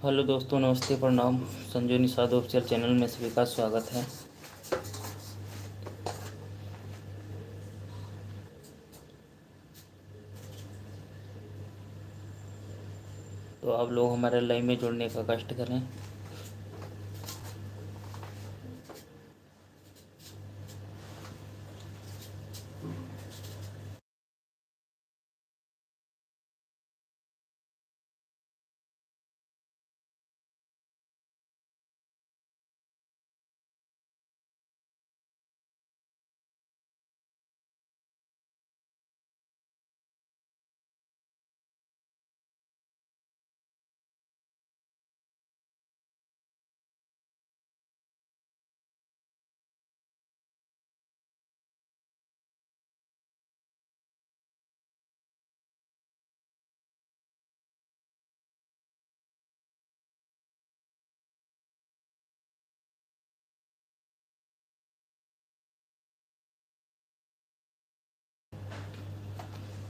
Hello दोस्तों, नमस्ते, प्रणाम। संजू निषाद ऑफिशियल चैनल में सभी का स्वागत है। तो आप लोग हमारे लाइव में जुड़ने का कष्ट करें।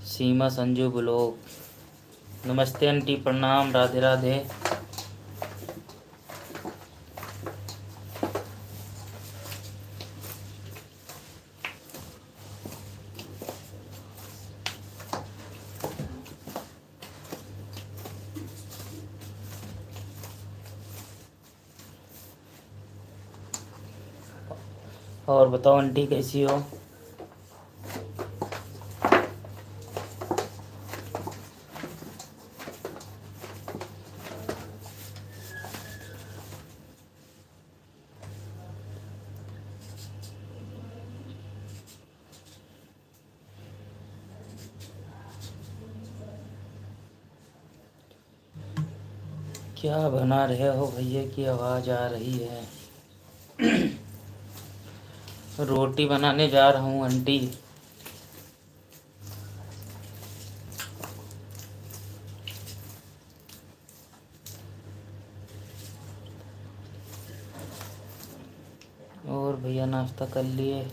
सीमा संजू ब्लॉग, नमस्ते आंटी, प्रणाम, राधे राधे। और बताओ आंटी, कैसी हो? क्या बना रहे हो भैया की आवाज़ आ रही है? रोटी बनाने जा रहा हूँ आंटी। और भैया नाश्ता कर लिए?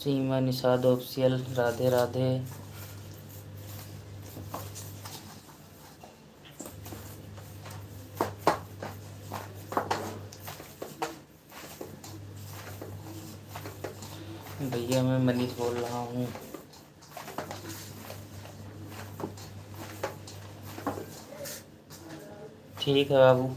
सीमा निषाद ऑफिशियल, राधे राधे। भैया मैं मनीष बोल रहा हूँ। ठीक है बाबू।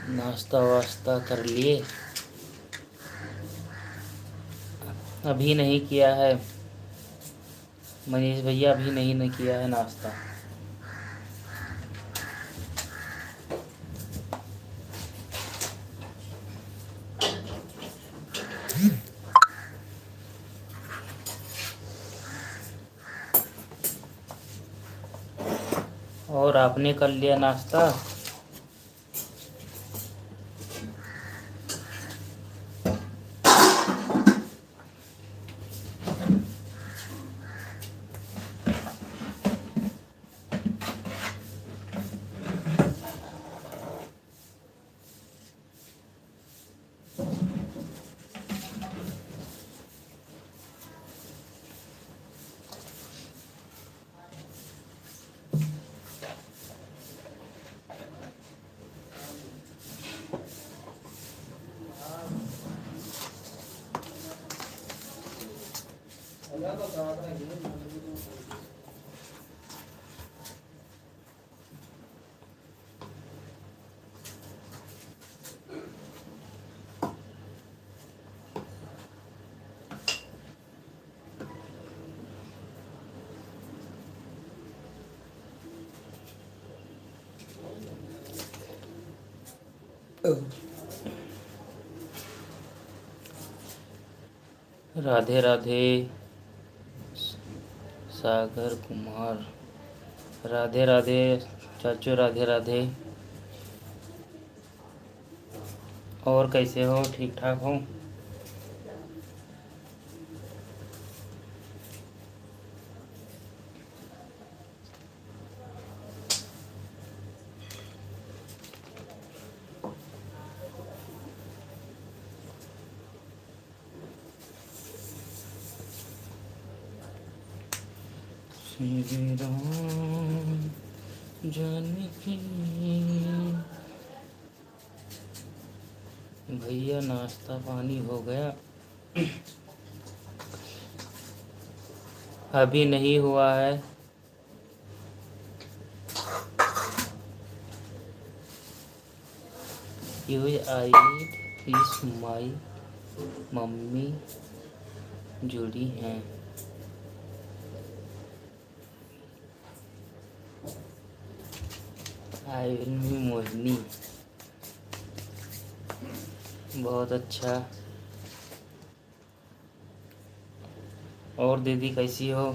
नाश्ता वास्ता कर लिए? अभी नहीं किया है मनीष भैया, अभी नहीं किया है नाश्ता। और आपने कर लिया नाश्ता? राधे राधे सागर कुमार, राधे राधे चाचू, राधे राधे। और कैसे हो? ठीक ठाक हो? श्री राम जानकी। भैया नाश्ता पानी हो गया? अभी नहीं हुआ है। यूज आई इस माई मम्मी जुड़ी हैं। I will be Mohini. बहुत अच्छा। और दीदी कैसी हो?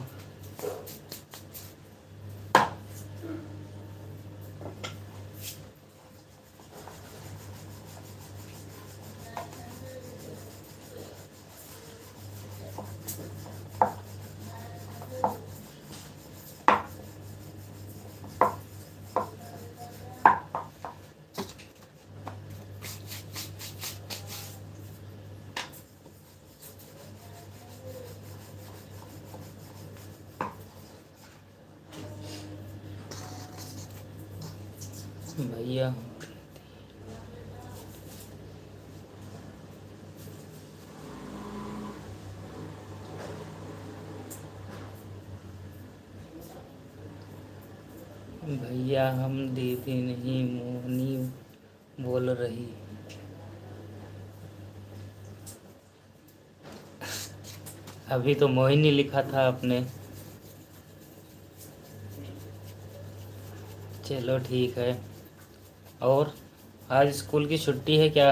भैया भैया हम दीदी नहीं मोहनी बोल रही। अभी तो मोहिनी लिखा था आपने। चलो ठीक है। और आज स्कूल की छुट्टी है क्या?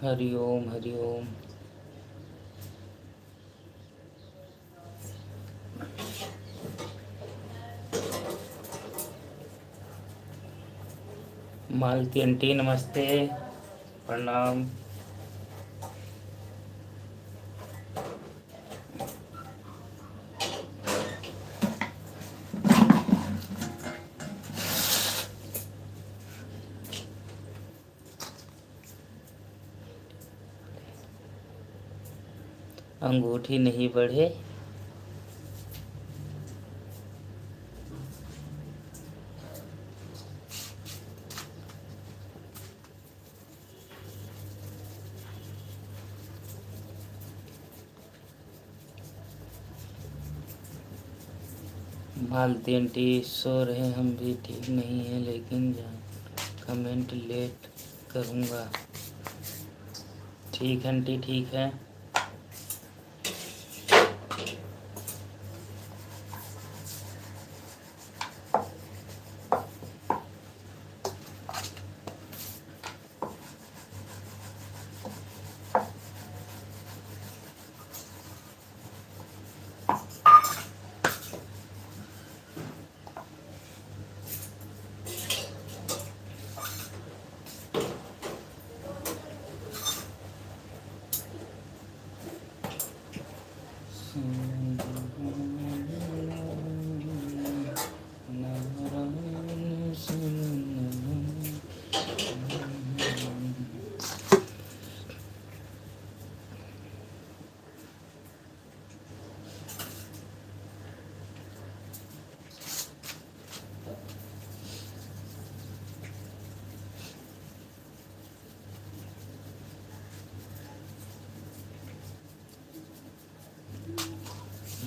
हरि ओम हरि ओम। मालती आंटी नमस्ते, प्रणाम। अंगूठी नहीं बढ़े। मालती आंटी सो रहे, हम भी ठीक नहीं है, लेकिन कमेंट लेट करूँगा। ठीक है आंटी, ठीक है।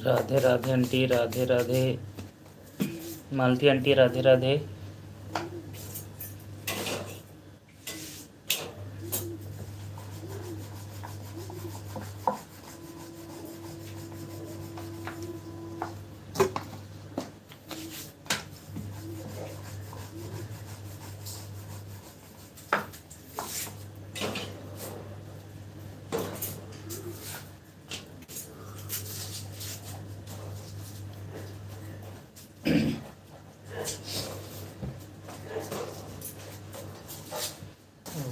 राधे राधे आंटी, राधे राधे मालती आंटी, राधे राधे।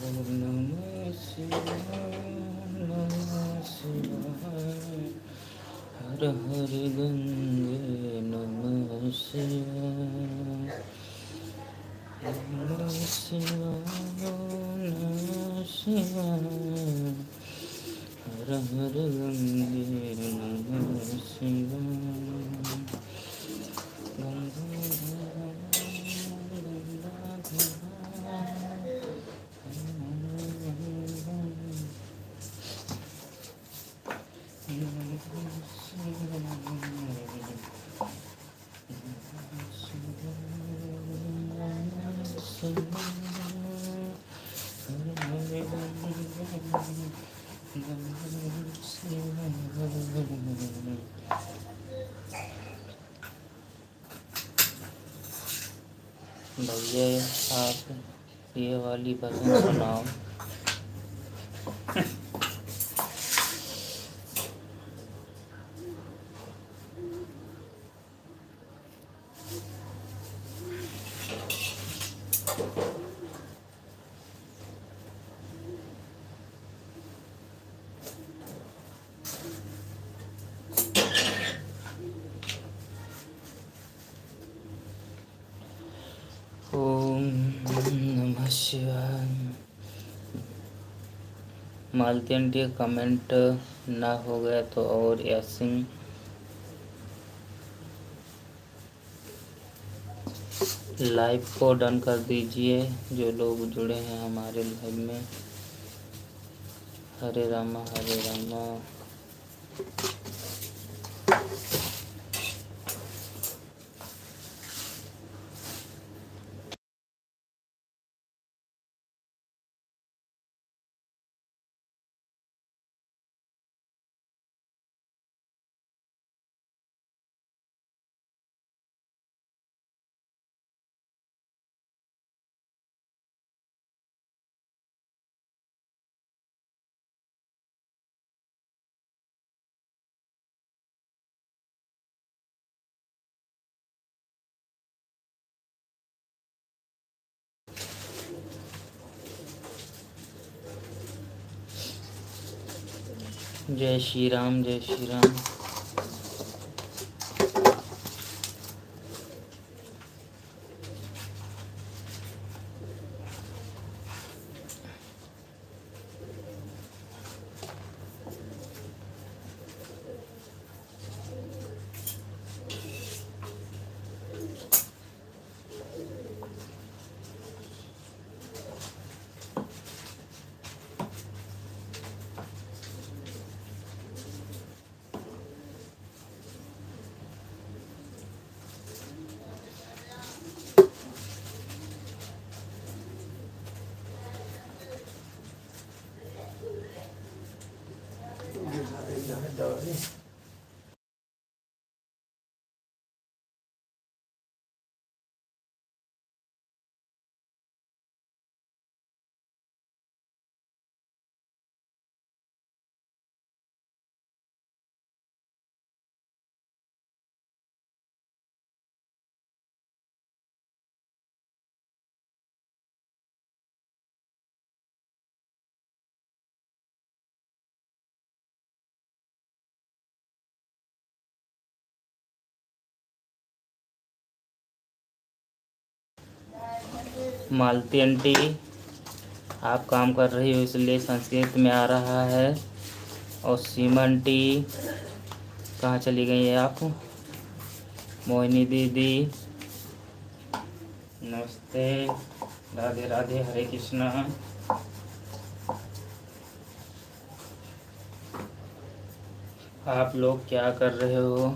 ओम नमः शिवाय, नमः शिवाय, हर हर गंगे नमः शिवाय, नमः शिवाय, नमः शिवाय, हर हर गंगे नमः शिवाय, भैया आप ये वाली भजन सुनाओ। ओम नमः शिवाय। मालती आंटी कमेंट ना हो गया तो और यासिन लाइव को डन कर दीजिए। जो लोग जुड़े हैं हमारे लाइव में, हरे रामा हरे रामा। जय श्री राम, जय श्री राम। मालती आंटी आप काम कर रही हो इसलिए संस्कृत में आ रहा है। और सीमा आंटी कहाँ चली गई है आप? मोहिनी दीदी नमस्ते, राधे राधे, हरे कृष्णा। आप लोग क्या कर रहे हो?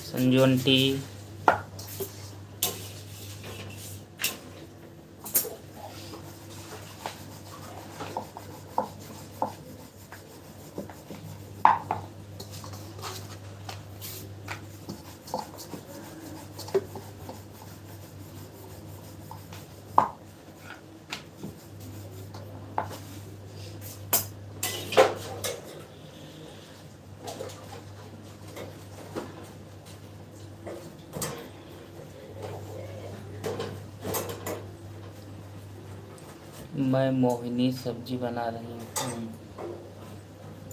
संजू आंटी, मैं मोहिनी सब्जी बना रही हूँ।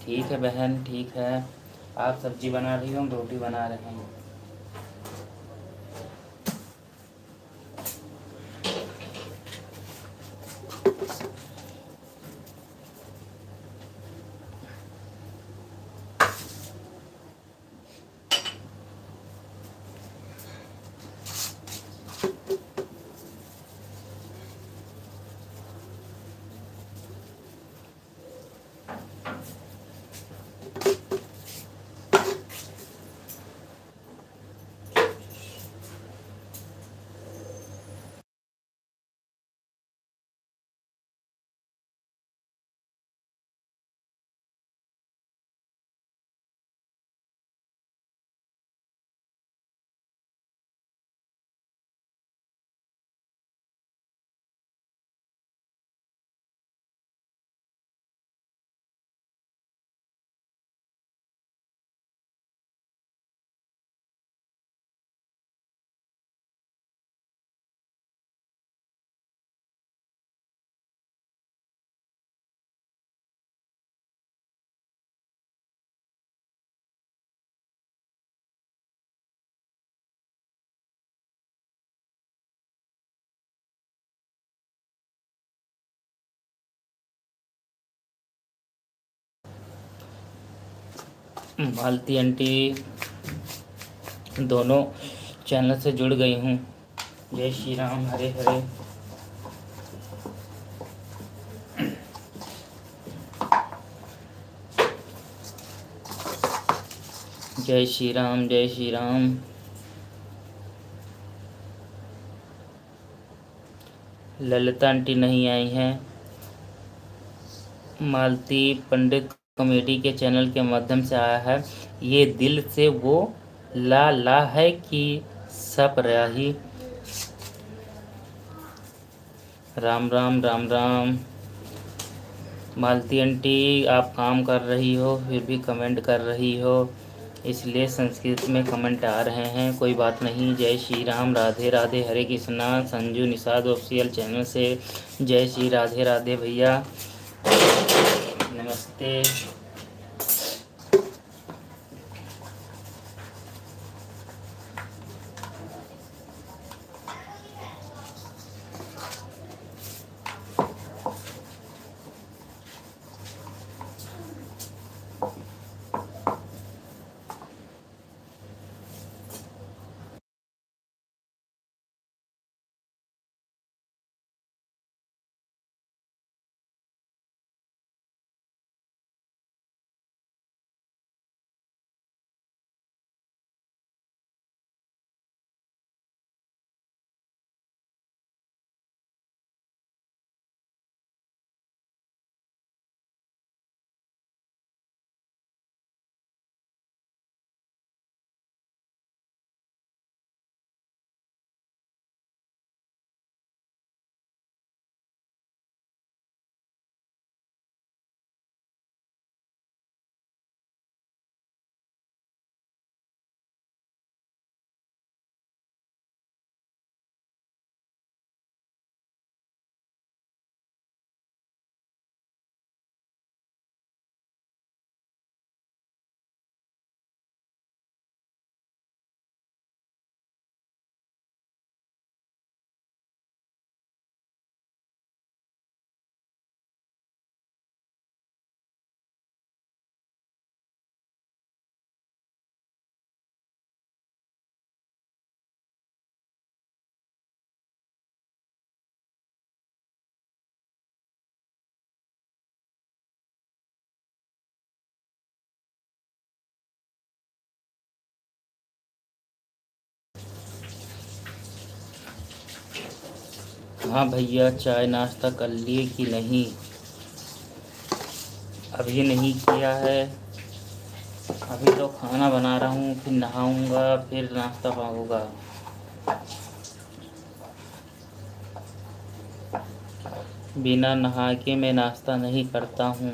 ठीक है बहन, ठीक है। आप सब्जी बना रही हो, हम रोटी बना रहे हैं। मालती आंटी, दोनों चैनल से जुड़ गई हूँ। जय श्री राम, हरे हरे। जय श्री राम, जय श्री राम। ललिता आंटी नहीं आई हैं। मालती पंडित कॉमेडी के चैनल के माध्यम से आया है। ये दिल से वो ला ला है कि सप रही। राम राम, राम राम। मालती आंटी, आप काम कर रही हो फिर भी कमेंट कर रही हो, इसलिए संस्कृत में कमेंट आ रहे हैं। कोई बात नहीं। जय श्री राम, राधे राधे, हरे कृष्णा। संजू निषाद ऑफिशियल चैनल से जय श्री राधे राधे भैया, नमस्ते। हाँ भैया, चाय नाश्ता कर लिए कि नहीं? अभी नहीं किया है। अभी तो खाना बना रहा हूँ, फिर नहाऊंगा, फिर नाश्ता होगा। बिना नहा के मैं नाश्ता नहीं करता हूँ।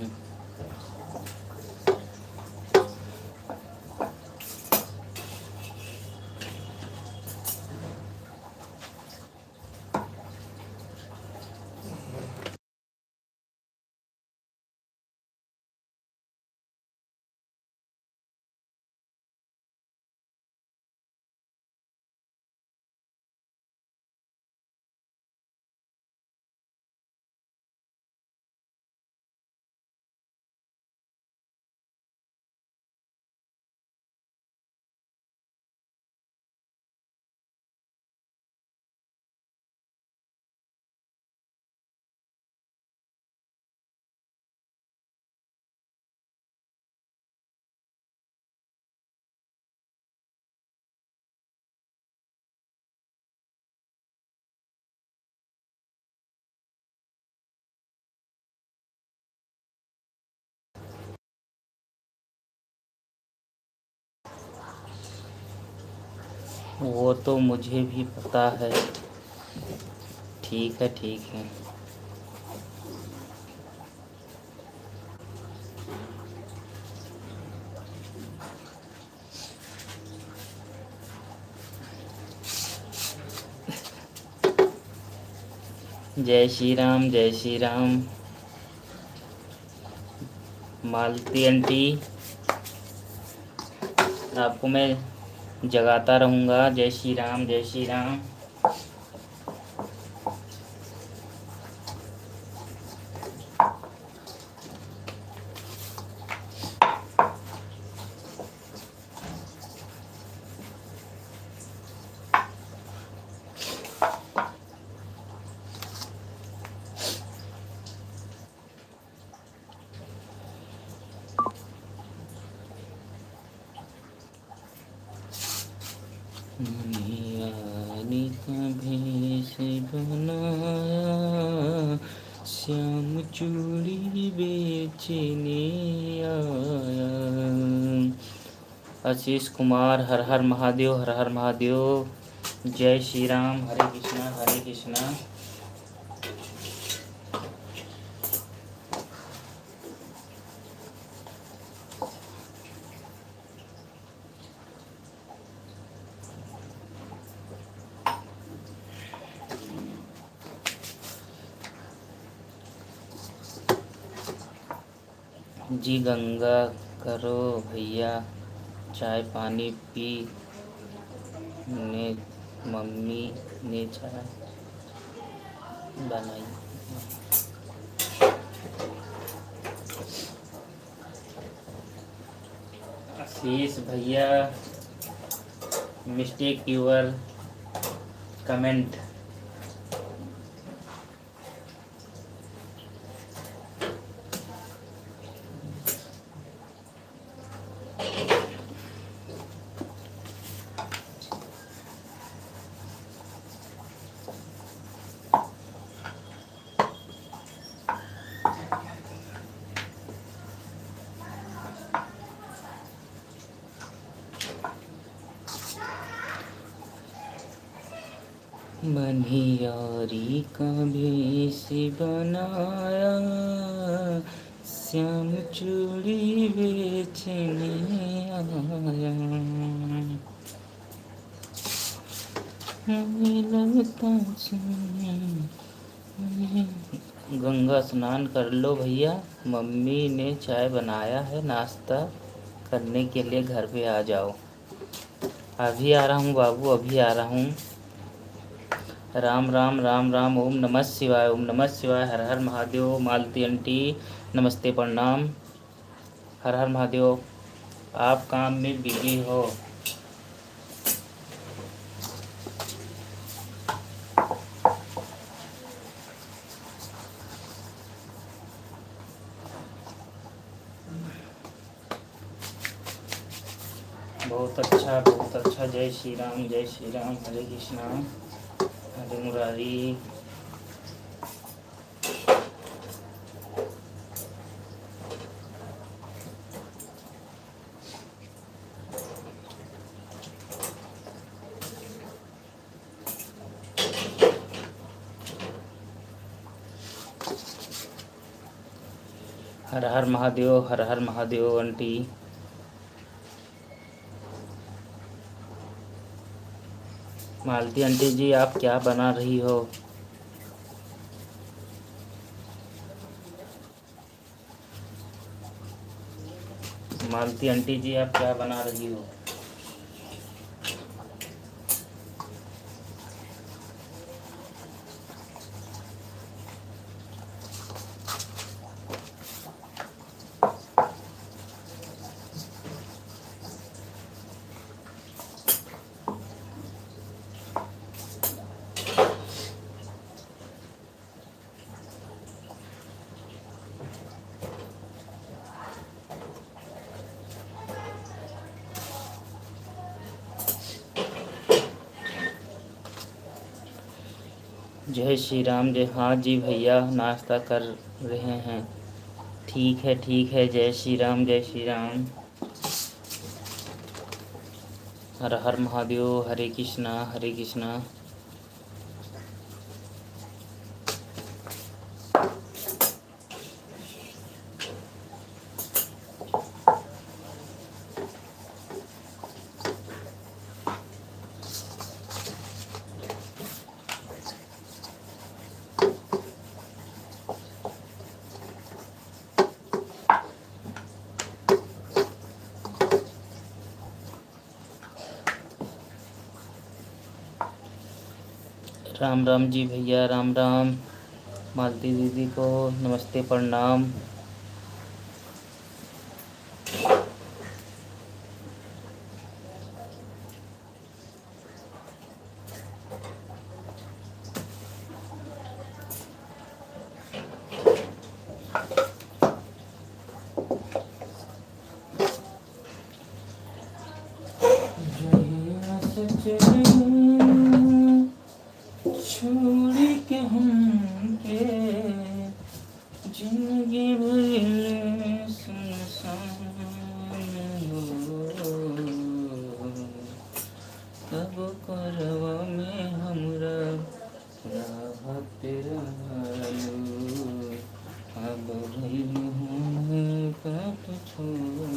वो तो मुझे भी पता है। ठीक है, ठीक है। जय श्री राम, जय श्री राम। मालती आंटी, आपको मैं जगाता रहूँगा। जय श्री राम, जय श्री राम। यानी कभी से बनाया, श्याम चूड़ी बेचने आया। आशीष कुमार, हर हर महादेव, हर हर महादेव। जय श्री राम, हरे कृष्णा, हरे कृष्णा। जी गंगा करो भैया, चाय पानी पी ने, मम्मी ने चाय बनाई। आशीष भैया, मिस्टेक यूर कमेंट। बनियारी का भेष बनाया, श्याम चूड़ी बेचने आया। लगता गंगा स्नान कर लो भैया, मम्मी ने चाय बनाया है, नाश्ता करने के लिए घर पे आ जाओ। अभी आ रहा हूँ बाबू, अभी आ रहा हूँ। राम राम, राम राम। ओम नमः शिवाय, ओम नमः शिवाय। हर हर महादेव। मालती आंटी नमस्ते, प्रणाम। हर हर महादेव। आप काम में बिजी हो? बहुत अच्छा, बहुत अच्छा। जय श्री राम, जय श्री राम। हरे कृष्णा, हरे मुरारी। हर हर महादेव, हर हर महादेव आंटी। मालती आंटी जी, आप क्या बना रही हो? मालती आंटी जी, आप क्या बना रही हो? जय श्री राम। जय, हाँ जी भैया, नाश्ता कर रहे हैं। ठीक है ठीक है। जय श्री राम, जय श्री राम। हर हर महादेव। हरे कृष्णा, हरे कृष्णा। राम राम जी भैया, राम राम। मालती दीदी को नमस्ते, प्रणाम। छोड़ के हम के जिंदगी भर सुनसान हो, तब करवा में हमरा राहत रहलू, अब रही हूँ कब छोड़।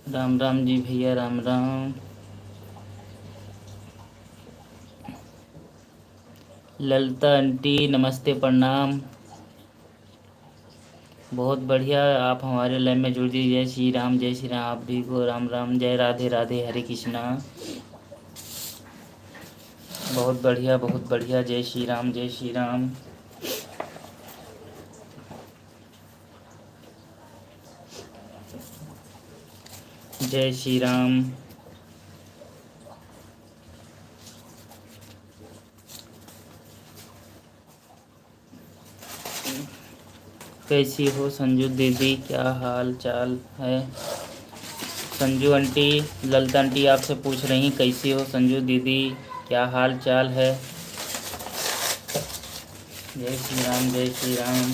राम राम जी भैया, राम राम। ललिता आंटी नमस्ते, प्रणाम। बहुत बढ़िया, आप हमारे लाइन में जुड़ दीजिए। जय श्री राम, जय श्री राम। आप भी को राम राम, जय राधे राधे, हरे कृष्णा। बहुत बढ़िया, बहुत बढ़िया। जय श्री राम, जय श्री राम। जय श्री राम। कैसी हो संजू दीदी, क्या हाल चाल है? संजू आंटी, ललिता आंटी आपसे पूछ रही कैसी हो संजू दीदी, क्या हाल चाल है? जय श्री राम, जय श्री राम।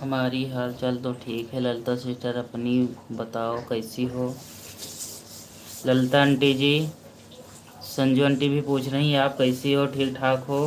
हमारी हाल चाल तो ठीक है ललिता सिस्टर, अपनी बताओ कैसी हो? ललिता आंटी जी, संजू आंटी भी पूछ रही हैं आप कैसी हो, ठीक ठाक हो?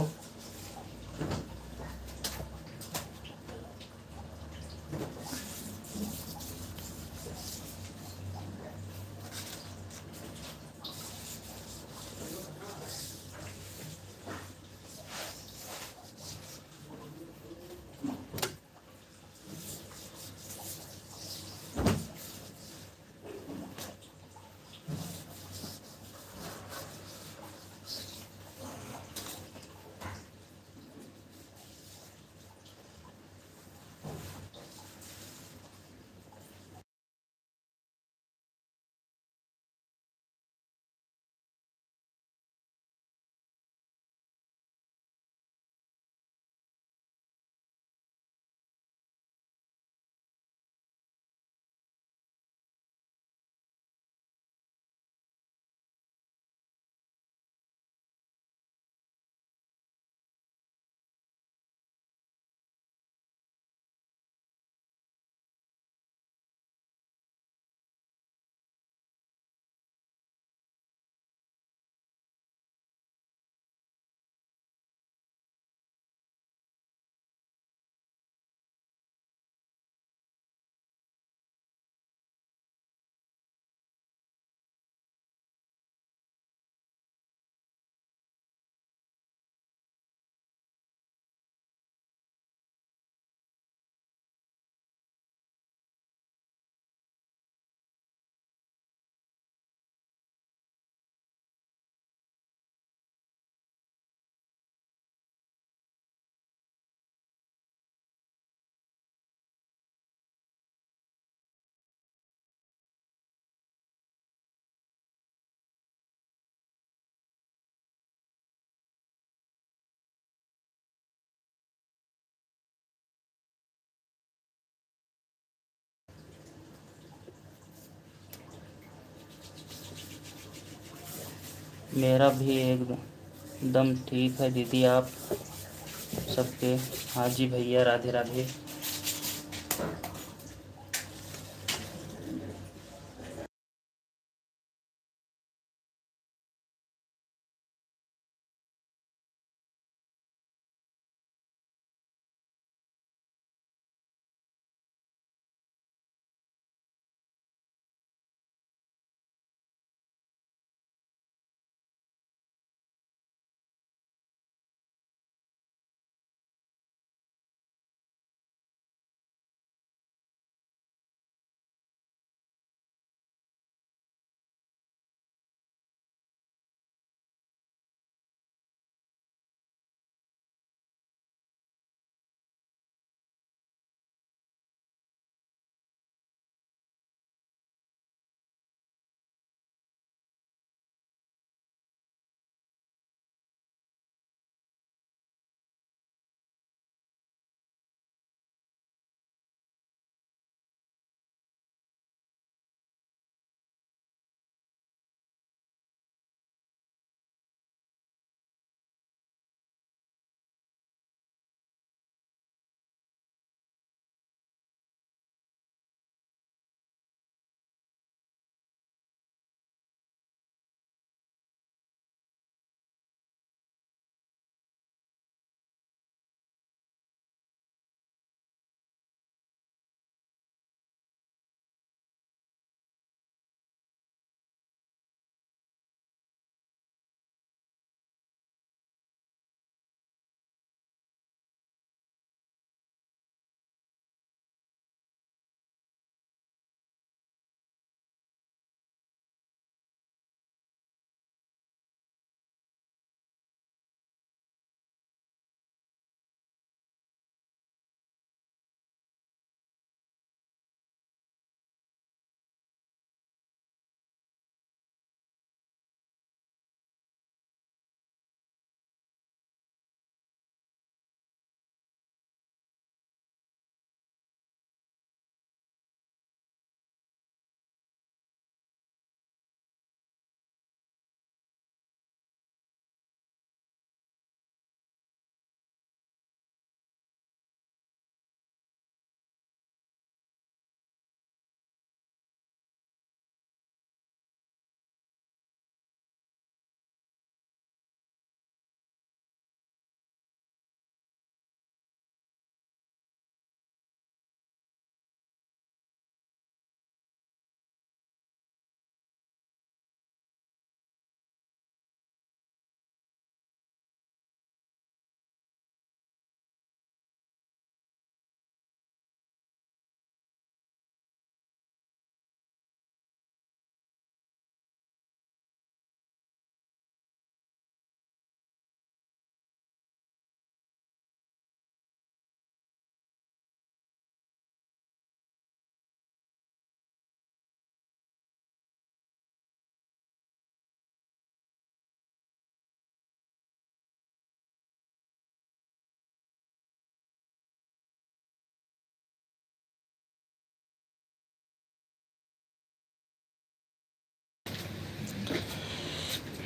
मेरा भी एकदम ठीक है दीदी। आप सबके? हाँ जी भैया, राधे राधे।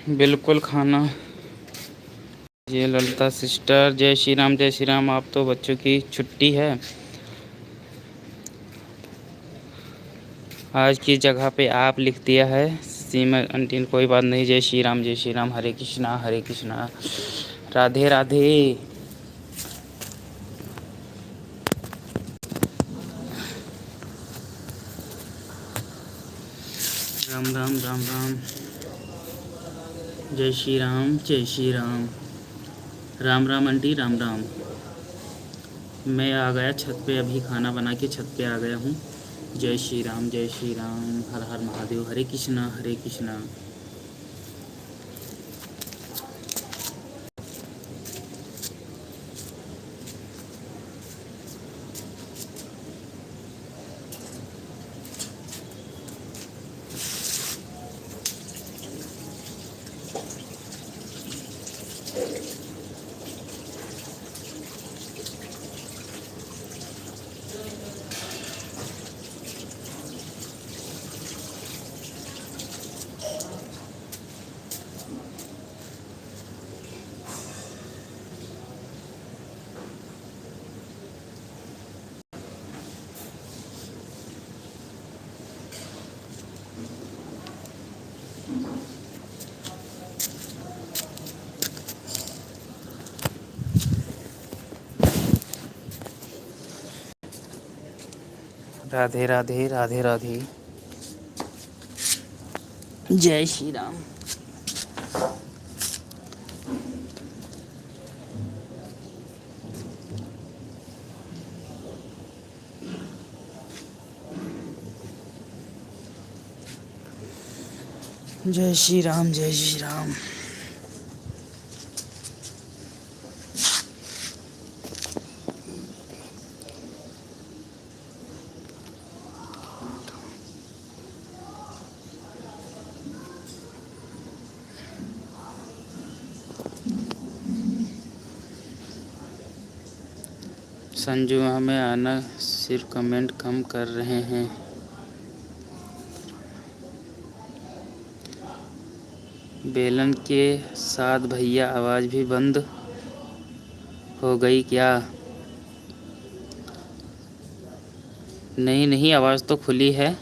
बिल्कुल खाना। ये ललिता सिस्टर, जय श्री राम जय श्री राम। आप तो बच्चों की छुट्टी है, आज की जगह पे आप लिख दिया है। सीमा आंटी, कोई बात नहीं। जय श्री राम जय श्री राम, हरे कृष्णा हरे कृष्णा, राधे राधे। राम राम राम राम। जय श्री राम जय श्री राम। राम राम आंटी, राम राम। मैं आ गया छत पे, अभी खाना बना के छत पे आ गया हूँ। जय श्री राम जय श्री राम, हर हर महादेव, हरे कृष्णा हरे कृष्णा। राधे राधे राधे राधे। जय श्री राम। जय श्री राम जय श्री राम। संजू हमें आना सिर्फ कमेंट कम कर रहे हैं। बेलन के साथ भैया आवाज़ भी बंद हो गई क्या? नहीं नहीं, आवाज़ तो खुली है।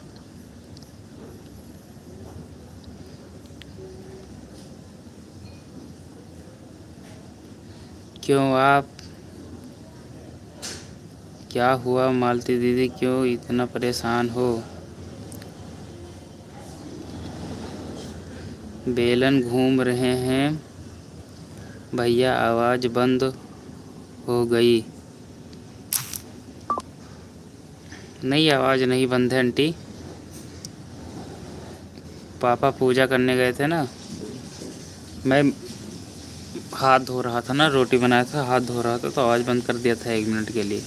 क्यों आप, क्या हुआ मालती दीदी, क्यों इतना परेशान हो? बेलन घूम रहे हैं भैया, आवाज़ बंद हो गई। नहीं, आवाज़ नहीं बंद है आंटी। पापा पूजा करने गए थे ना, मैं हाथ धो रहा था ना, रोटी बनाया था, हाथ धो रहा था तो आवाज़ बंद कर दिया था 1 मिनट के लिए।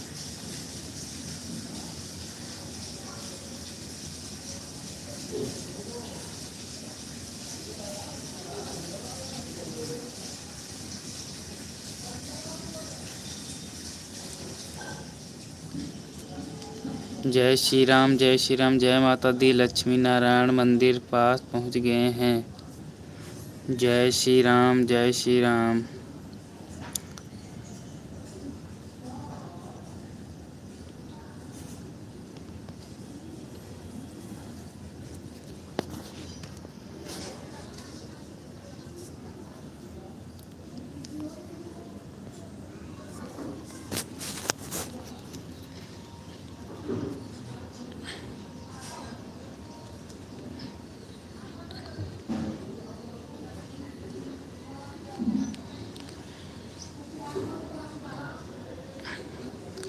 जय श्री राम जय श्री राम। जय माता दी। लक्ष्मी नारायण मंदिर पास पहुंच गए हैं। जय श्री राम जय श्री राम।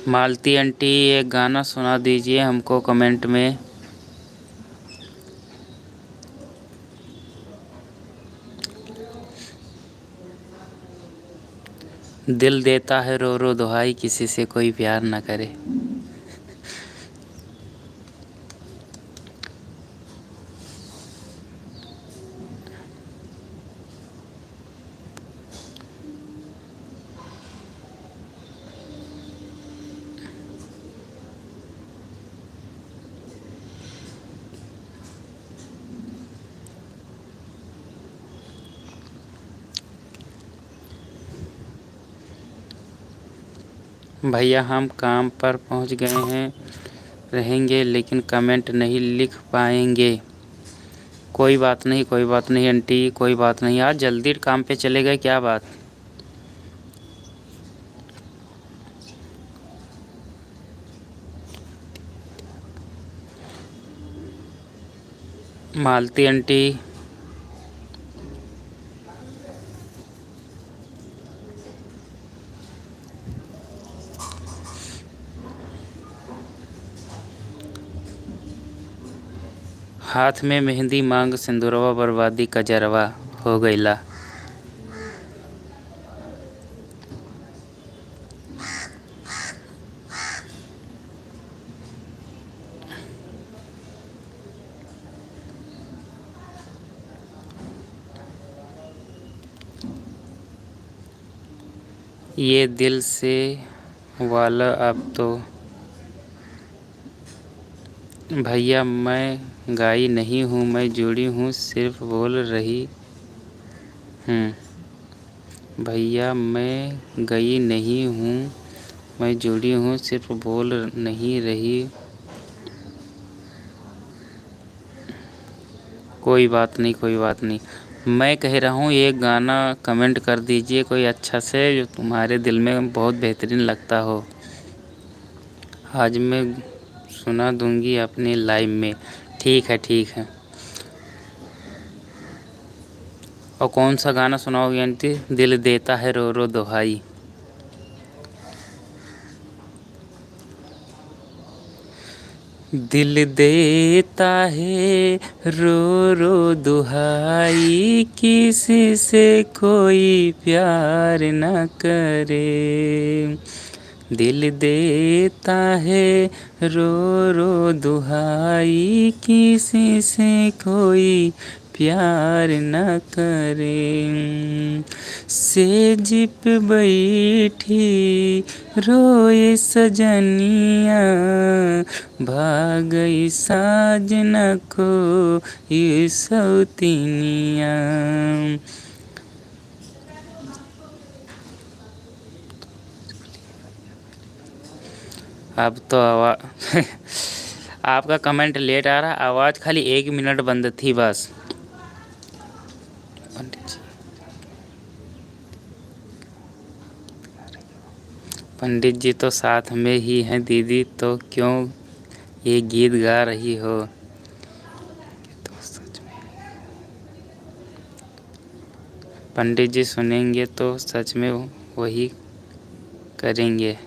मालती आंटी एक गाना सुना दीजिए हमको कमेंट में। दिल देता है रो रो दुहाई, किसी से कोई प्यार ना करे। भैया हम काम पर पहुंच गए हैं, रहेंगे लेकिन कमेंट नहीं लिख पाएंगे। कोई बात नहीं, कोई बात नहीं आंटी, कोई बात नहीं। आज जल्दी काम पे चले गए, क्या बात? मालती आंटी हाथ में मेहंदी मांग सिंदूरवा, बर्बादी का जरवा हो गईला। ये दिल से वाला अब तो भैया मैं गाई नहीं हूँ, मैं जुड़ी हूँ सिर्फ बोल रही हूँ। भैया मैं गई नहीं हूँ, मैं जुड़ी हूँ सिर्फ बोल नहीं रही। कोई बात नहीं, कोई बात नहीं। मैं कह रहा हूँ एक गाना कमेंट कर दीजिए कोई अच्छा से जो तुम्हारे दिल में बहुत बेहतरीन लगता हो। आज मैं सुना दूंगी अपनी लाइव में। ठीक है, ठीक है। और कौन सा गाना सुनाओगे आंटी? दिल देता है रो रो दुहाई। दिल देता है रो रो दुहाई, किसी से कोई प्यार न करे। दिल देता है रो रो दुहाई, किसी से कोई प्यार न करे। सेज पे बैठी रोए सजनिया, भाग गई साजना को ये सौतीनिया। अब तो आपका कमेंट लेट आ रहा, आवाज़ खाली 1 मिनट बंद थी बस। पंडित जी तो साथ में ही हैं दीदी, तो क्यों ये गीत गा रही हो? पंडित जी सुनेंगे तो सच में वही करेंगे।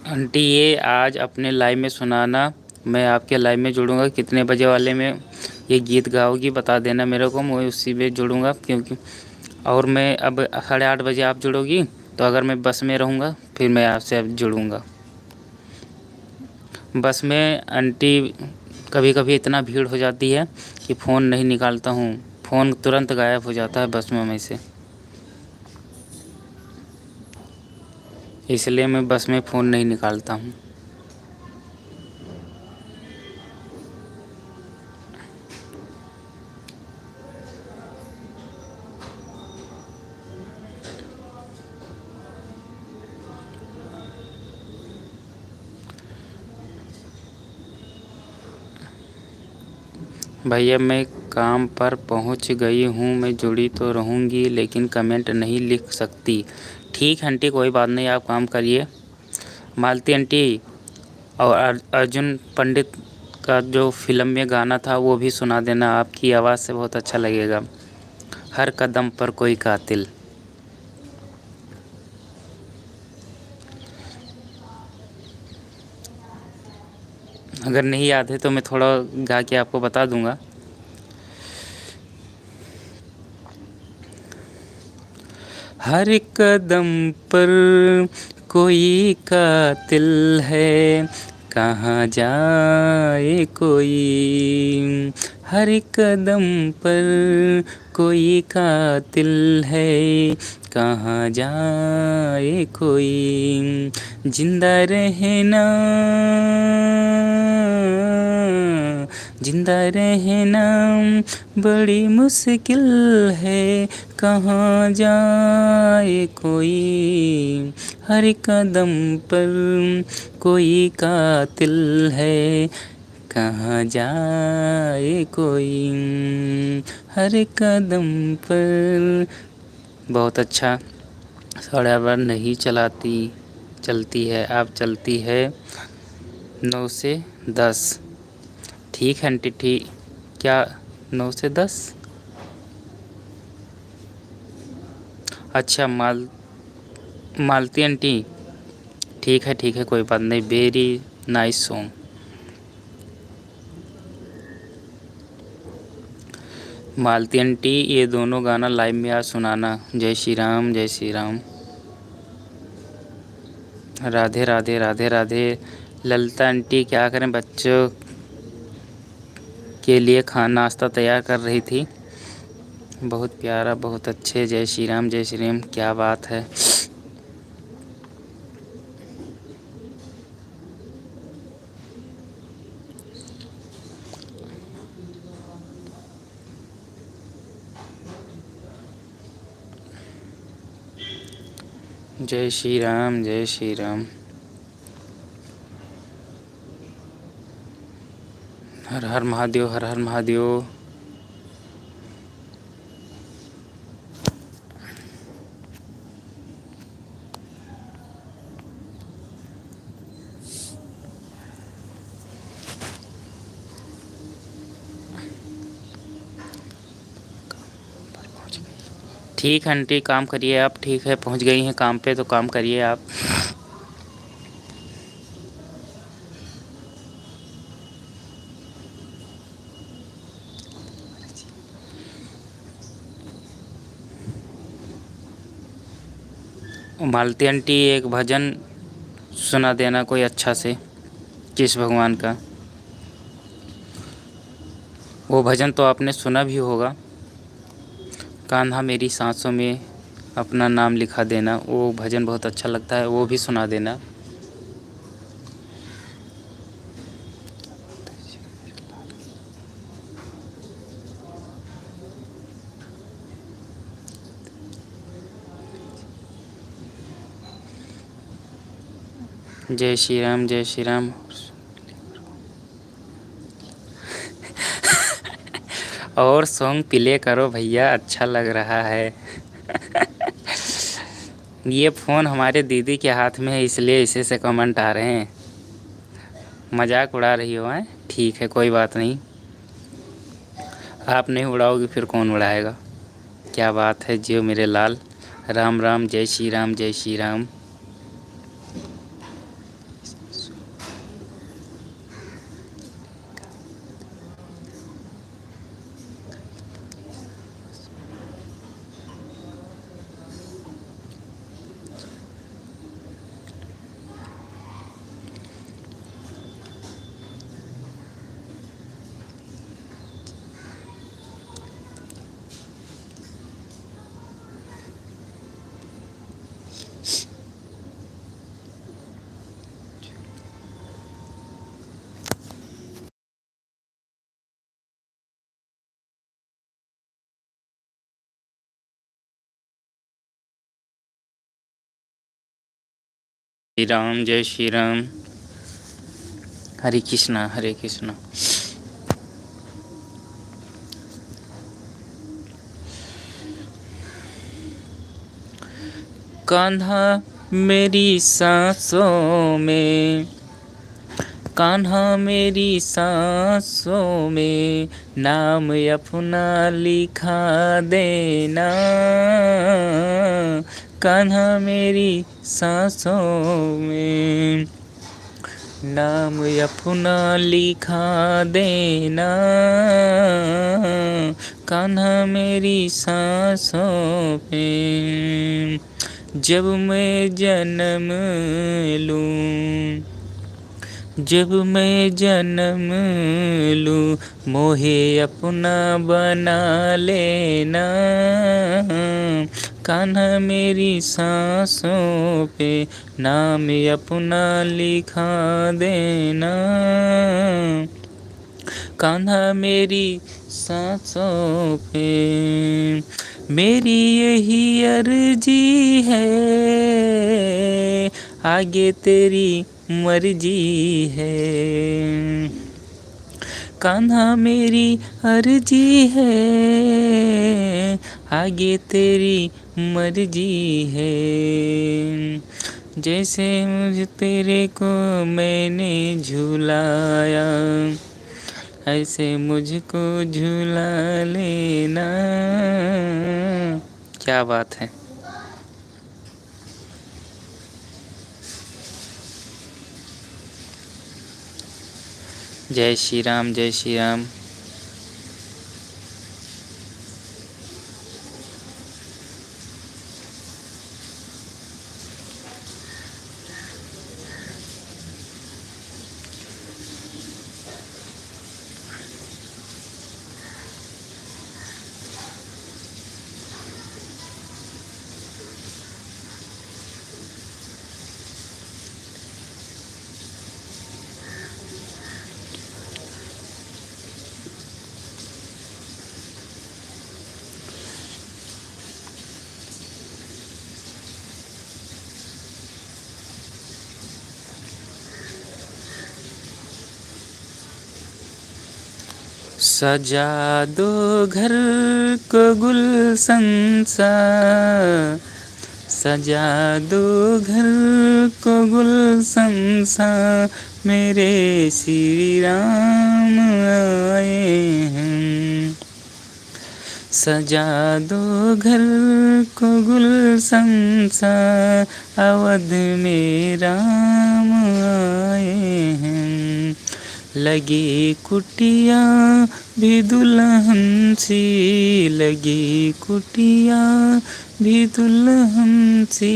आंटी ये आज अपने लाइव में सुनाना, मैं आपके लाइव में जुड़ूंगा। कितने बजे वाले में ये गीत गाओगी बता देना मेरे को, मैं उसी में जुड़ूंगा। क्योंकि और मैं अब 8:30 बजे आप जुड़ोगी, तो अगर मैं बस में रहूँगा फिर मैं आपसे अब जुड़ूंगा। बस में आंटी कभी कभी इतना भीड़ हो जाती है कि फ़ोन नहीं निकालता हूँ, फ़ोन तुरंत गायब हो जाता है बस में से। इसलिए मैं बस में फ़ोन नहीं निकालता हूँ। भैया मैं काम पर पहुंच गई हूं, मैं जुड़ी तो रहूंगी लेकिन कमेंट नहीं लिख सकती। ठीक है आंटी, कोई बात नहीं, आप काम करिए। मालती आंटी, और अर्जुन पंडित का जो फिल्म में गाना था वो भी सुना देना, आपकी आवाज़ से बहुत अच्छा लगेगा। हर कदम पर कोई कातिल। अगर नहीं याद है तो मैं थोड़ा गा के आपको बता दूंगा। हर कदम पर कोई कातिल है, कहाँ जाए कोई। हर कदम पर कोई कातिल है, कहाँ जाए कोई। जिंदा रहना, जिंदा रहना बड़ी मुश्किल है, कहाँ जाए कोई। हर कदम पर कोई कातिल है, कहाँ जाए कोई। हर कदम पर। बहुत अच्छा। 8:30 नहीं चलती है, अब चलती है 9 से 10। ठीक है आंटी, ठीक। क्या 9 से 10? अच्छा मालती आंटी, ठीक है, ठीक है, कोई बात नहीं। Very nice song. Malti aunty ये दोनों गाना लाइव में आज सुनाना। जय श्री राम, जय श्री राम। राधे राधे, राधे राधे। ललिता आंटी क्या करें, बच्चों के लिए खाना नाश्ता तैयार कर रही थी। बहुत प्यारा, बहुत अच्छे। जय श्री राम, जय श्री राम, क्या बात है। जय श्री राम, जय श्री राम। हर हर महादेव, हर हर महादेव। ठीक है आंटी, काम करिए आप। ठीक है, पहुंच गई हैं काम पे तो काम करिए आप। मालती आंटी, एक भजन सुना देना कोई अच्छा से, किस भगवान का। वो भजन तो आपने सुना भी होगा, कान्हा मेरी सांसों में अपना नाम लिखा देना। वो भजन बहुत अच्छा लगता है, वो भी सुना देना। जय श्री राम, जय श्री राम। और सॉन्ग प्ले करो भैया, अच्छा लग रहा है। ये फ़ोन हमारे दीदी के हाथ में है, इसलिए इसे से कमेंट आ रहे हैं। मजाक उड़ा रही हो हैं? ठीक है, कोई बात नहीं। आप नहीं उड़ाओगे फिर कौन उड़ाएगा। क्या बात है, जियो मेरे लाल। राम राम, जय श्री राम, जय श्री राम। श्री राम, जय श्री राम। हरे कृष्णा, हरे कृष्णा। कान्हा मेरी सांसों में, कान्हा मेरी सांसों में नाम अपना लिखा देना। कान्हा मेरी सांसों में नाम अपना लिखा देना। कान्हा मेरी सांसों में जब मैं जन्म लूँ, जब मैं जन्म लूँ मोहे अपना बना लेना। कान्हा मेरी सांसों पे नाम अपना लिखा देना। कान्हा मेरी सांसों पे मेरी यही अर्जी है, आगे तेरी मर्जी है। कान्हा मेरी अर्जी है, आगे तेरी मर्जी है। जैसे मुझ तेरे को मैंने झुलाया, ऐसे मुझको झुला लेना। क्या बात है। जय श्री राम, जय श्री राम। सजा दो घर को गुलशन सा, सजा दो घर को गुलशन सा, मेरे श्री राम आए हैं। सजा दो घर को गुलशन सा, अवध में राम आए हैं। लगी कुटिया भी दुल्हन सी, लगी कुटिया भी दुल्हन सी,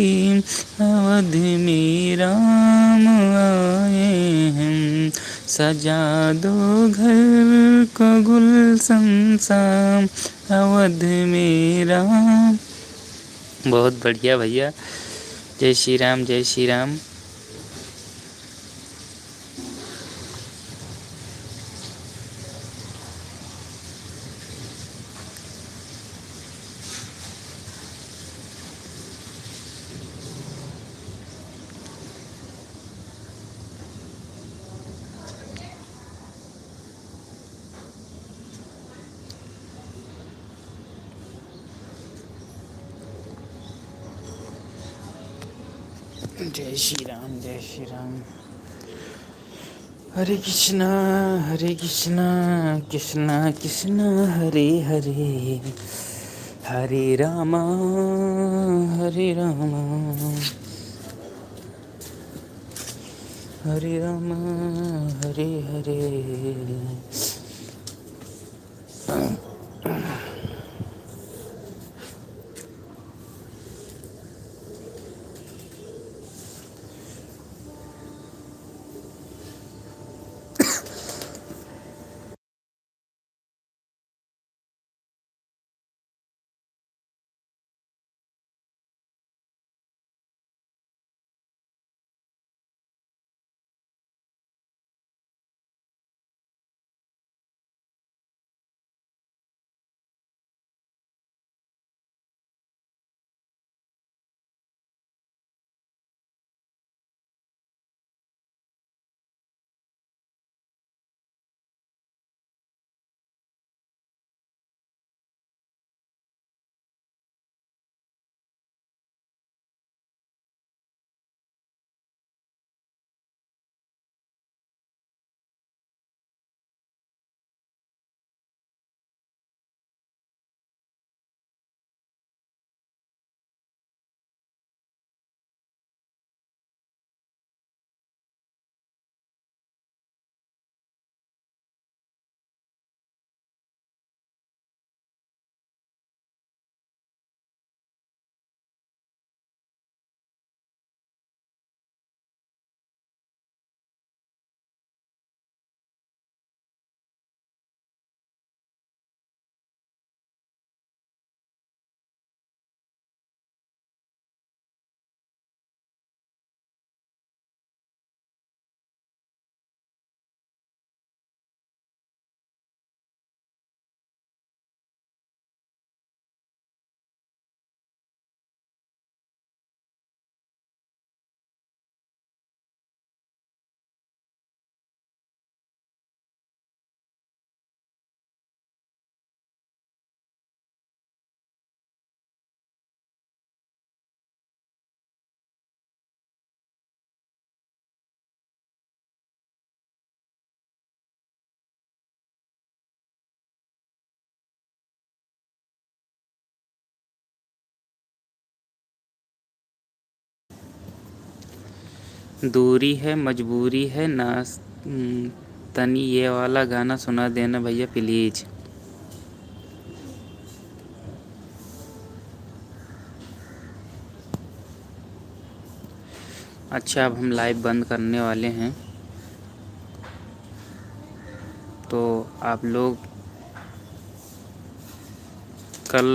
अवध में राम आए हैं। सजा दो घर को गुलशन सा, अवध में राम। बहुत बढ़िया भैया, जय श्री राम, जय श्री राम। जय श्री राम, जय श्री राम। हरे कृष्णा कृष्णा कृष्णा हरे हरे, हरे रामा हरे रामा, हरे रामा हरे हरे। दूरी है मजबूरी है ना, तनी ये वाला गाना सुना देना भैया प्लीज़। अच्छा, अब हम लाइव बंद करने वाले हैं, तो आप लोग कल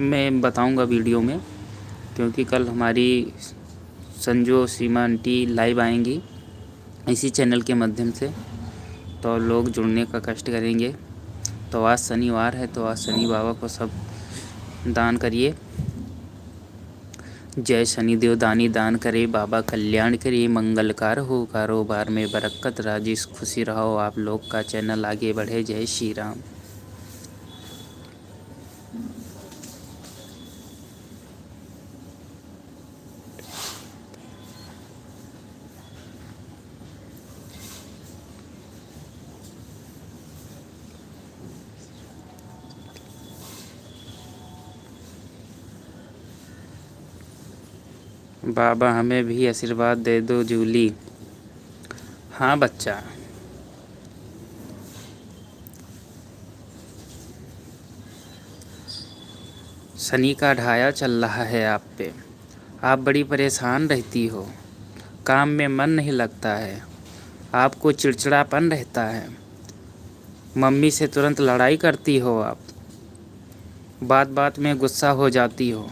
मैं बताऊंगा वीडियो में, क्योंकि कल हमारी संजू सीमा आंटी लाइव आएंगी इसी चैनल के माध्यम से, तो लोग जुड़ने का कष्ट करेंगे। तो आज शनिवार है, तो आज शनि बाबा को सब दान करिए। जय शनिदेव दानी दान करे, बाबा कल्याण करे, मंगलकार हो, कारोबार में बरकत, राजी खुशी रहो, आप लोग का चैनल आगे बढ़े। जय श्री राम। बाबा हमें भी आशीर्वाद दे दो जूली। हाँ बच्चा, शनि का ढाया चल रहा है आप पे। आप बड़ी परेशान रहती हो, काम में मन नहीं लगता है, आपको चिड़चिड़ापन रहता है, मम्मी से तुरंत लड़ाई करती हो आप, बात बात में गुस्सा हो जाती हो।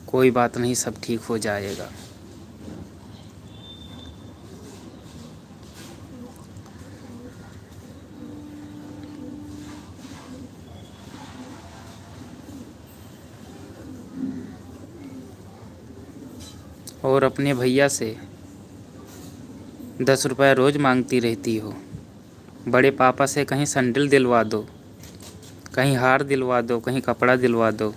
कोई बात नहीं, सब ठीक हो जाएगा। और अपने भैया से 10 रुपये रोज़ मांगती रहती हो। बड़े पापा से कहीं सैंडल दिलवा दो, कहीं हार दिलवा दो, कहीं कपड़ा दिलवा दो।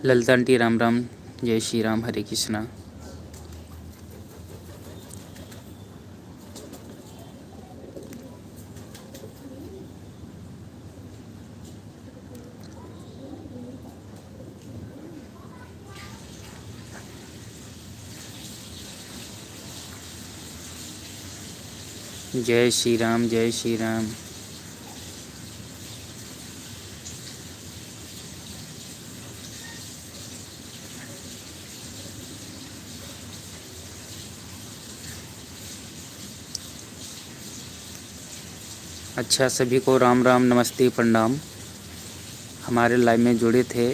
ललिता आंटी राम राम, जय श्री राम, हरे कृष्णा। जय श्री राम, जय श्री राम। अच्छा, सभी को राम राम, नमस्ते, प्रणाम। हमारे लाइव में जुड़े थे,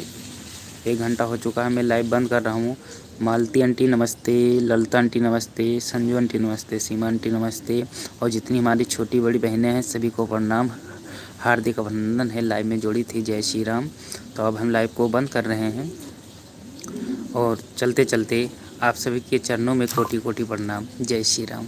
1 घंटा हो चुका है, मैं लाइव बंद कर रहा हूँ। मालती आंटी नमस्ते, ललिता आंटी नमस्ते, संजू आंटी नमस्ते, सीमा आंटी नमस्ते, और जितनी हमारी छोटी बड़ी बहनें हैं सभी को प्रणाम, हार्दिक अभिनंदन है। लाइव में जुड़ी थी, जय श्री राम। तो अब हम लाइव को बंद कर रहे हैं और चलते चलते आप सभी के चरणों में कोटि कोटि प्रणाम। जय श्री राम।